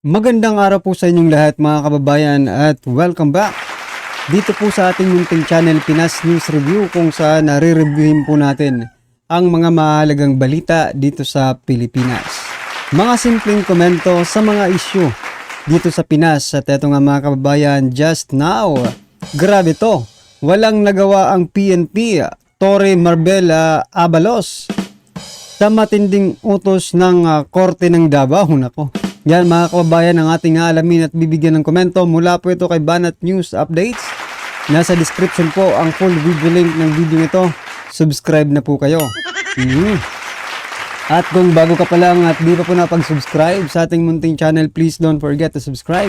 Magandang araw po sa inyong lahat mga kababayan at welcome back dito po sa ating munting channel Pinas News Review, kung saan nare-reviewin po natin ang mga mahalagang balita dito sa Pilipinas. Mga simpleng komento sa mga issue dito sa Pinas. At eto nga mga kababayan, just now, grabe to, walang nagawa ang PNP, Torre Marbella Abalos sa matinding utos ng Korte ng Davao. Nako. Yan mga kababayan ang ating alamin at bibigyan ng komento. Mula po ito kay Banat News Updates. Nasa description po ang full video link ng video nito. Subscribe na po kayo. At kung bago ka pa lang at di pa po napag-subscribe sa ating munting channel, please don't forget to subscribe.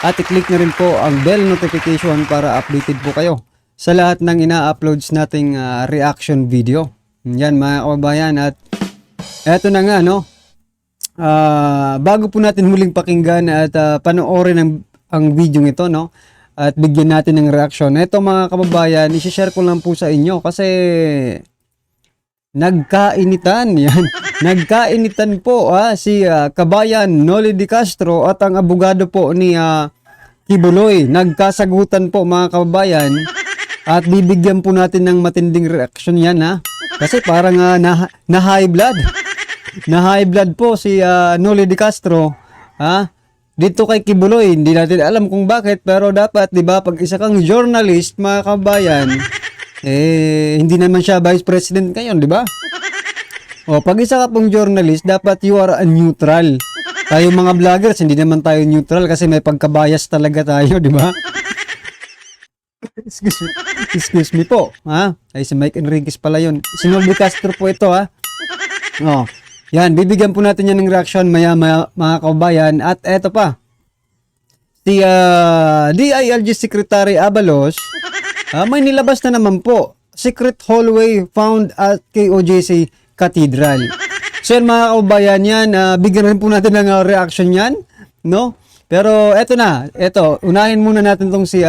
At i-click na rin po ang bell notification para updated po kayo sa lahat ng ina-uploads nating reaction video. Yan mga kababayan, at eto na nga, no? Bago po natin muling pakinggan at panoorin ang video ito, no? At bigyan natin ng reaction. Ito mga kababayan, i-share ko lang po sa inyo kasi nagkainitan yan. Nagkainitan po si kabayan Noli De Castro at ang abogado po ni Kibuloy. Nagkasagutan po mga kababayan at bibigyan po natin ng matinding reaction yan, ha? Kasi parang na high blood. Na high blood po si Noli De Castro, ha? Dito kay Kibuloy, hindi natin alam kung bakit, pero dapat, 'di ba, pag isa kang journalist, mga kabayan, hindi naman siya vice president ngayon, 'di ba? O pag isa ka pong journalist, dapat you are a neutral. Tayo mga vloggers, hindi naman tayo neutral kasi may pagkabias talaga tayo, 'di ba? Excuse me po, ha? Ay si Mike Enriquez pala 'yon. Si Noli De Castro po ito, ha? Oh. Yan, bibigyan po natin yan ng reaction maya mga kababayan. At eto pa, si DILG Secretary Abalos, may nilabas na naman po, secret hallway found at KOJC Cathedral. So yan mga kababayan, yan, bigyan rin po natin ng reaction yan, no? Pero eto na, unahin muna natin tong si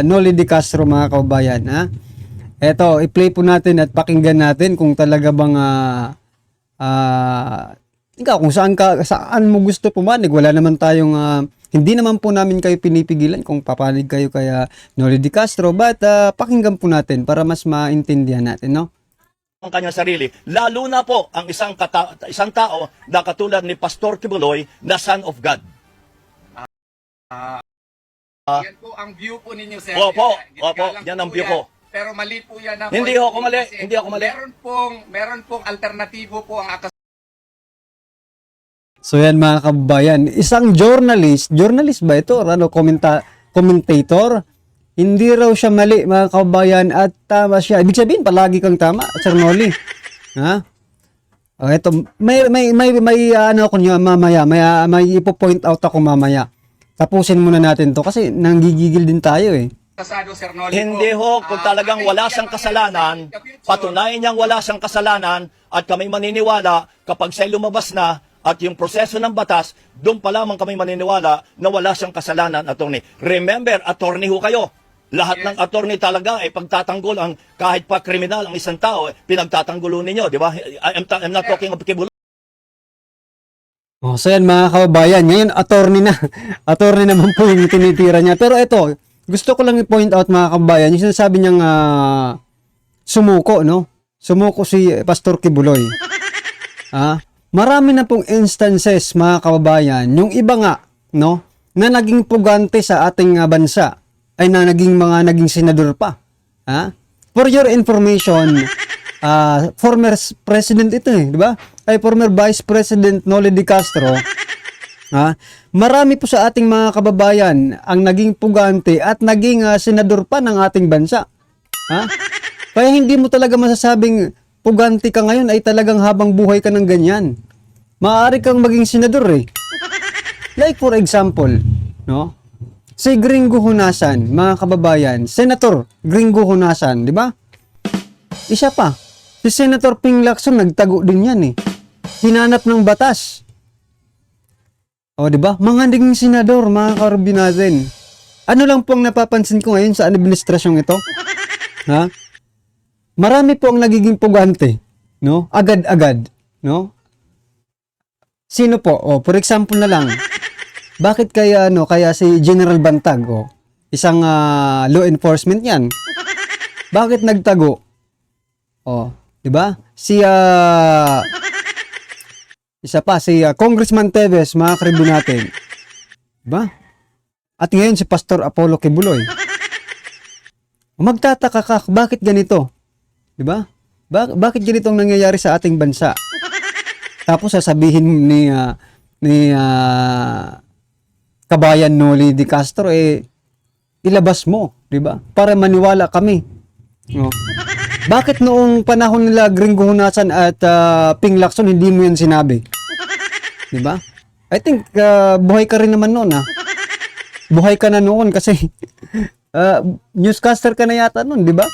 Noli De Castro mga kababayan, ha? Eto, i-play po natin at pakinggan natin kung talaga bang ikaw kung saan mo gusto pumanig. Wala naman tayong hindi naman po namin kayo pinipigilan kung papanig kayo kaya Noli De Castro, but pakinggan po natin para mas maintindihan natin, no? Ang kanyang sarili, lalo na po ang isang tao na katulad ni Pastor Kibuloy na Son of God. Yan po ang view po ninyo, sir. Opo, yan ang view ko. Pero mali po yan. Hindi ako mali, hindi ako mali. Meron pong alternatibo po ang So yan mga kababayan, isang journalist ba ito? Ano, commentator? Hindi raw siya mali mga kababayan at tama siya. Ibig sabihin, palagi kang tama, Sir Noli. Ha? O ito, may ano ako niya mamaya, may ipo-point out ako mamaya. Tapusin muna natin to kasi nanggigigil din tayo eh. kasado, Sir Noli. Hindi ho, kung talagang wala siyang kasalanan, patunayan niyang wala siyang kasalanan at kami maniniwala kapag siya lumabas na at yung proseso ng batas, doon pa lamang kami maniniwala na wala siyang kasalanan, attorney. Remember, attorney ho kayo. Lahat ng attorney talaga ay pagtatanggol ang kahit pa kriminal ang isang tao, pinagtatanggulo ninyo, di ba? I'm not talking of Kibuloy. Oh, so yan mga kababayan, ngayon attorney na. Attorney naman po yung tinitira niya. Pero ito, gusto ko lang i-point out mga kababayan, yung sinasabi niyang sumuko, no? Sumuko si Pastor Kibuloy. Marami na pong instances mga kababayan, yung iba nga, no, na naging pugante sa ating bansa, ay na naging senador pa. For your information, former president ito di ba? Ay former Vice President Noli De Castro. Marami po sa ating mga kababayan ang naging pugante at naging senador pa ng ating bansa. Kaya hindi mo talaga masasabing pugante ka ngayon ay talagang habang buhay ka ng ganyan. Maaari kang maging senador eh. Like for example, no? Si Gringo Honasan, mga kababayan, Senator Gringo Honasan, di ba? Isa pa, si Senator Ping Lacson, nagtago din yan eh. Hinanap ng batas. O, di ba? Mga naging senador, mga karubi natin. Ano lang po ang napapansin ko ngayon sa administrasyong ito? Marami po ang nagiging pugante, no? Agad-agad, no? Sino po? For example na lang, Bakit kaya si General Bantag, isang law enforcement 'yan. Bakit nagtago? Oh, 'di ba? Isa pa si Congressman Teves, mga karibo natin. 'Di ba? At ngayon si Pastor Apollo Kibuloy. Magtataka ka, bakit ganito? 'Di ba? Bakit ganito ang nangyayari sa ating bansa? Tapos sasabihin ni Kabayan Noli de Castro, ilabas mo, 'di ba? Para maniwala kami. No? Bakit noong panahon nila Gringo Hunasan at Ping Lacson hindi mo 'yan sinabi? 'Di ba? I think buhay ka rin naman noon, ha. Buhay ka na noon kasi newscaster ka na yata noon, 'di ba?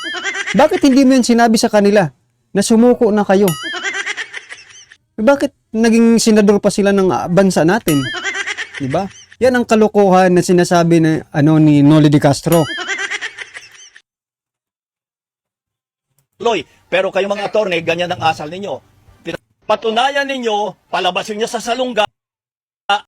Bakit hindi mo 'yan sinabi sa kanila na sumuko na kayo? Bakit naging senador pa sila ng bansa natin? 'Di ba? Yan ang kalokohan na sinasabi ni Noli de Castro. Pero kayong mga attorney, ganyan ang asal ninyo. Patunayan ninyo, palabasin niyo sa salungga at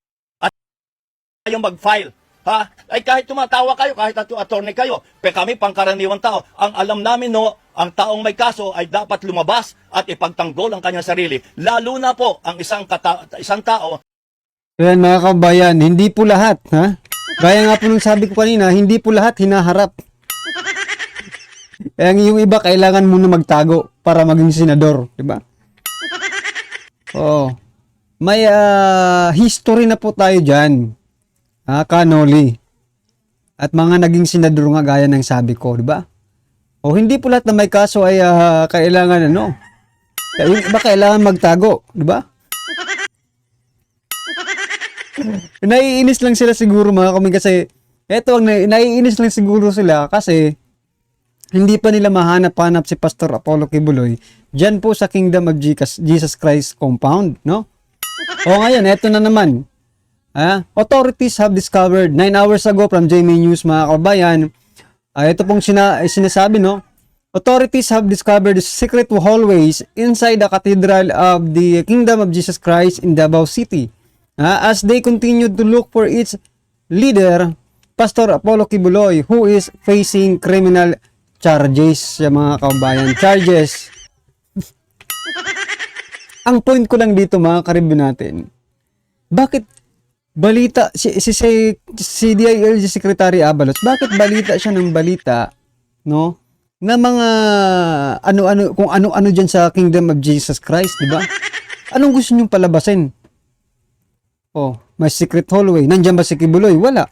kayong mag-file. Ha? Ay kahit tumatawa kayo, kahit attorney kayo, pero kami pangkaraniwang tao, ang alam namin ang taong may kaso ay dapat lumabas at ipagtanggol ang kanyang sarili. Lalo na po ang isang tao. Ayan mga kabayan, hindi po lahat, ha? Gaya nga po nung sabi ko kanina, hindi po lahat hinaharap. Yung iba kailangan muna magtago para maging senador, di ba? Oo. May history na po tayo diyan. Kanoli. At mga naging senador nga gaya ng sabi ko, di ba? O hindi po lahat na may kaso ay kailangan yung iba kailangan magtago, di ba? Naiinis lang sila siguro mga kami kasi naiinis lang siguro sila kasi hindi pa nila mahanap-hanap si Pastor Apollo Kibuloy diyan po sa Kingdom of Jesus Christ compound, no? O ngayon, eto na naman. Authorities have discovered 9 hours ago from JMA News, mga kabayan. Ito pong sinasabi, no? Authorities have discovered secret hallways inside the Cathedral of the Kingdom of Jesus Christ in Davao City. As they continue to look for its leader, Pastor Apollo Kibuloy, who is facing criminal charges, mga kabayan. Charges. Ang point ko lang dito, mga karibo natin, bakit balita, si DILG Secretary Abalos, bakit balita siya ng balita, no? Na mga kung ano dyan sa Kingdom of Jesus Christ, di ba? Anong gusto niyong palabasin? May secret hallway. Nandiyan ba si Kibuloy? Wala.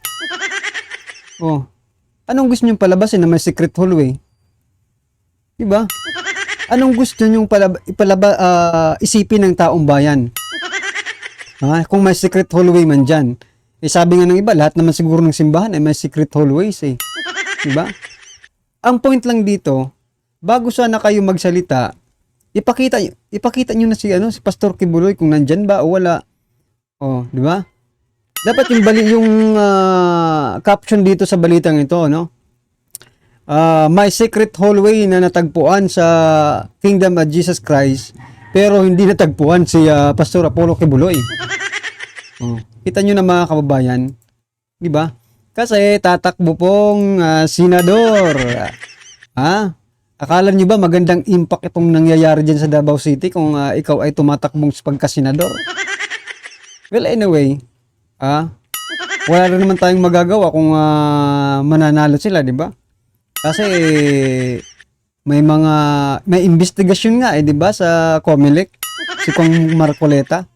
Anong gusto niyong palabasin na may secret hallway? Diba? Anong gusto niyong isipin ng taong bayan? Kung may secret hallway man dyan. Sabi nga ng iba, lahat naman siguro ng simbahan ay may secret hallways eh. Diba? Ang point lang dito, bago sana kayo magsalita, ipakita niyo na si Pastor Kibuloy kung nandyan ba o wala. Di ba? Dapat yung caption dito sa balitang ito, no? May secret hallway na natagpuan sa Kingdom of Jesus Christ, pero hindi natagpuan si Pastor Apollo Kibuloy. Kita nyo na mga kababayan, di ba? Kasi tatakbo pong senador. Akala nyo ba magandang impact itong nangyayari dyan sa Davao City kung ikaw ay tumatakbong pagka-senador? Well, anyway, wala rin naman tayong magagawa kung mananalo sila, di ba? Kasi may investigasyon nga di ba sa COMELEC, si Kong Marcoleta.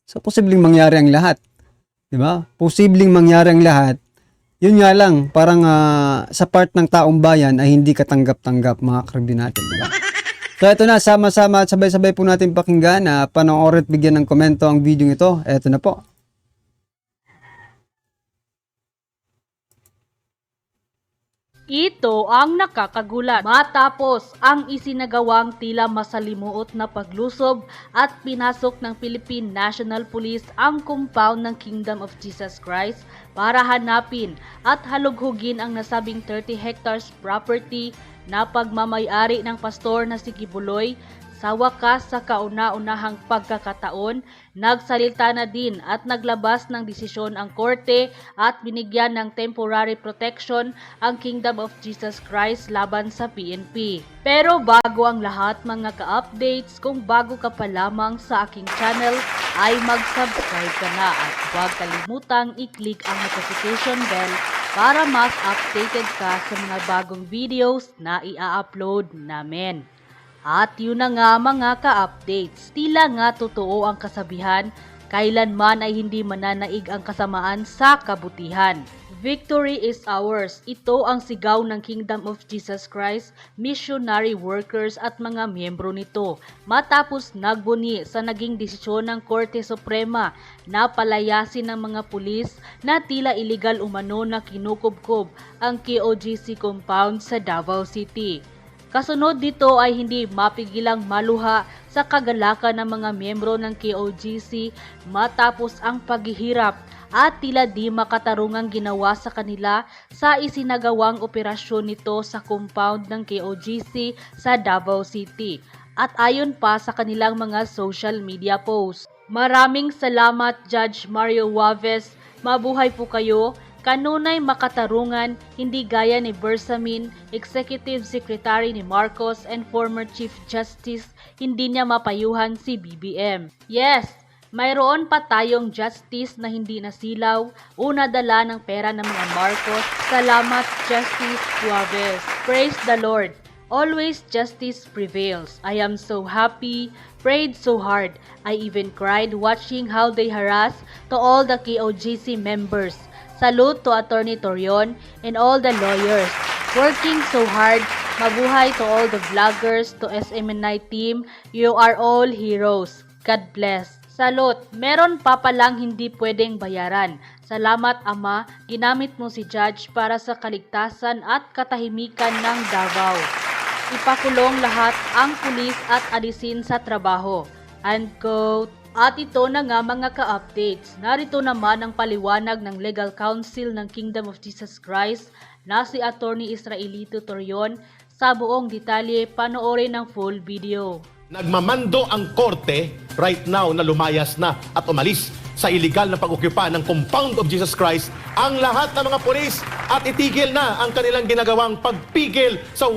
So posibleng mangyari ang lahat, di ba? Posibleng mangyari ang lahat. Yun nga lang, parang sa part ng taong bayan ay hindi katanggap-tanggap, mga karibo natin, di ba? So ito na, sama-sama at sabay-sabay po natin pakinggan. Panoorin at bigyan ng komento ang video ito. Ito na po. Ito ang nakakagulat matapos ang isinagawang tila masalimuot na paglusob at pinasok ng Philippine National Police ang compound ng Kingdom of Jesus Christ para hanapin at halughugin ang nasabing 30 hectares property na pagmamay-ari ng pastor na si Kibuloy Sa wakas, sa kauna-unahang pagkakataon, nagsalita na din at naglabas ng desisyon ang korte at binigyan ng temporary protection ang Kingdom of Jesus Christ laban sa PNP. Pero bago ang lahat mga ka-updates, kung bago ka pa lamang sa aking channel, ay mag-subscribe ka na at huwag kalimutang i-click ang notification bell para mas updated ka sa mga bagong videos na i-upload namin. At yun na nga mga ka-updates, tila nga totoo ang kasabihan, kailanman ay hindi mananaig ang kasamaan sa kabutihan. Victory is ours. Ito ang sigaw ng Kingdom of Jesus Christ, missionary workers at mga miyembro nito. Matapos nagbuni sa naging desisyon ng Korte Suprema na palayasin ng mga pulis na tila illegal umano na kinukubkob ang KOJC compound sa Davao City. Kasunod dito ay hindi mapigilang maluha sa kagalakan ng mga miyembro ng KOJC matapos ang paghihirap at tila di makatarungang ginawa sa kanila sa isinagawang operasyon nito sa compound ng KOJC sa Davao City at ayon pa sa kanilang mga social media posts. Maraming salamat Judge Mario Waves, mabuhay po kayo. Kanunay makatarungan, hindi gaya ni Bersamin, Executive Secretary ni Marcos and former Chief Justice, hindi niya mapayuhan si BBM. Yes, mayroon pa tayong justice na hindi nasilaw o nadala ng pera ng mga Marcos. Salamat Justice Suaves. Praise the Lord. Always justice prevails. I am so happy, prayed so hard. I even cried watching how they harass to all the KOJC members. Salute to Attorney Torion and all the lawyers working so hard. Mabuhay to all the vloggers, to SMNI team. You are all heroes. God bless. Salute. Meron pa palang hindi pwedeng bayaran. Salamat Ama, ginamit mo si Judge para sa kaligtasan at katahimikan ng Davao. Ipakulong lahat ang pulis at alisin sa trabaho. Unquote. At ito na nga mga ka-updates, narito naman ang paliwanag ng Legal Counsel ng Kingdom of Jesus Christ na si Attorney Israelito Torion sa buong detalye. Panoorin ang full video. Nagmamando ang korte right now na lumayas na at umalis sa iligal na pag-ocupa ng Compound of Jesus Christ ang lahat ng mga pulis at itigil na ang kanilang ginagawang pagpigil sa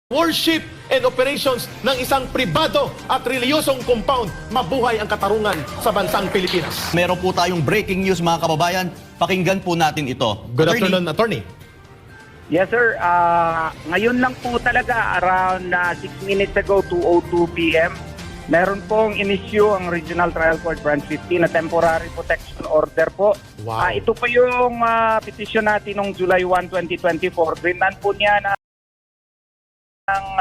worship and operations ng isang pribado at reliyosong compound. Mabuhay ang katarungan sa bansang Pilipinas. Meron po tayong breaking news mga kababayan. Pakinggan po natin ito. Good afternoon, Attorney. Yes, sir. Ngayon lang po talaga, around 6 minutes ago, 2:02 p.m., meron pong inisyu ang Regional Trial Court Branch 15 na temporary protection order po. Wow. Ito po yung petition natin noong July 1, 2024. Grinan po niya na ang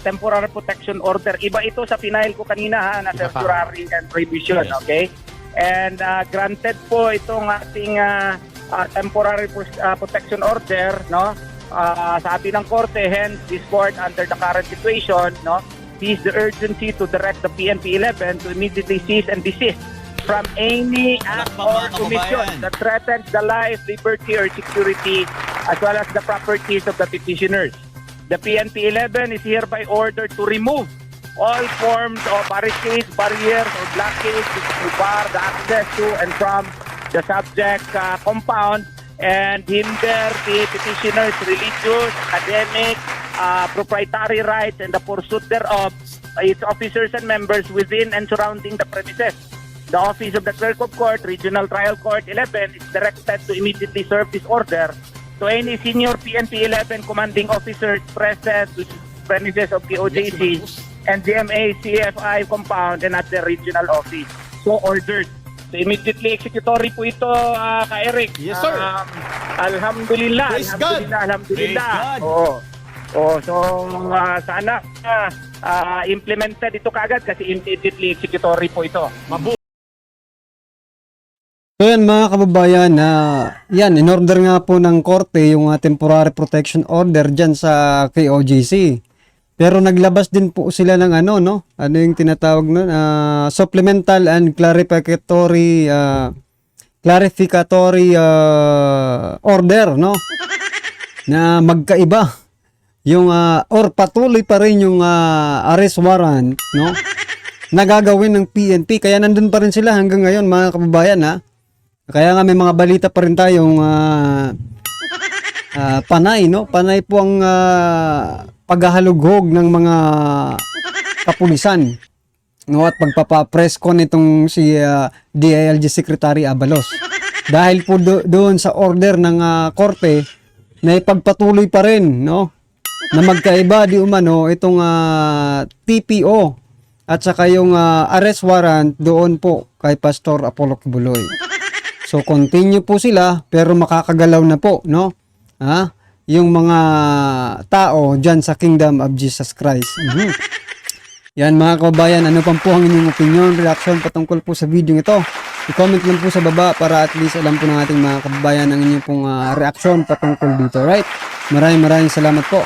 temporary protection order. Iba ito sa pinail ko kanina na certiorari and prohibition, Yes. okay? And granted po itong ating temporary protection order, no? Sa atin ng korte, hence this court under the current situation, no, sees the urgency to direct the PNP 11 to immediately cease and desist from any act or commission that threatens the life, liberty, or security as well as the properties of the petitioners. The PNP 11 is hereby ordered to remove all forms of barricades, barriers, or blockades to bar the access to and from the subject compound and hinder the petitioner's religious, academic, proprietary rights and the pursuit thereof by its officers and members within and surrounding the premises. The Office of the Clerk of Court, Regional Trial Court 11 is directed to immediately serve this order to any senior PNP 11 commanding officers present with premises of KOJC and GMA CFI compound and at the regional office. So ordered. So immediately executory po ito, ka-Eric. Yes, sir. Alhamdulillah. Praise God. Alhamdulillah. Praise God. Oo. So sana implemented ito kaagad kasi immediately executory po ito. So yan mga kababayan, yan, in-order nga po ng korte yung temporary protection order dyan sa KOJC. Pero naglabas din po sila ng ano yung tinatawag nun, supplemental and clarificatory order, no? Na magkaiba. yung or patuloy pa rin yung arrest warrant, no? Nagagawin ng PNP. Kaya nandun pa rin sila hanggang ngayon, mga kababayan, ha? Kaya nga may mga balita pa rin tayong panay, no? Panay po ang paghahalughog ng mga kapulisan, no? At pagpapapress con itong si DILG Secretary Abalos. Dahil po doon sa order ng korte na ipagpatuloy pa rin, no? Na magkaiba di umano itong TPO at saka yung arrest warrant doon po kay Pastor Apollo Kibuloy. So continue po sila pero makakagalaw na po, no? Yung mga tao dyan sa Kingdom of Jesus Christ. Yan mga kababayan, ano pang po ang inyong opinion, reaction patungkol po sa video ito? I-comment lang po sa baba para at least alam po ng ating mga kababayan ang inyong pong reaction patungkol dito, right? Maraming salamat po.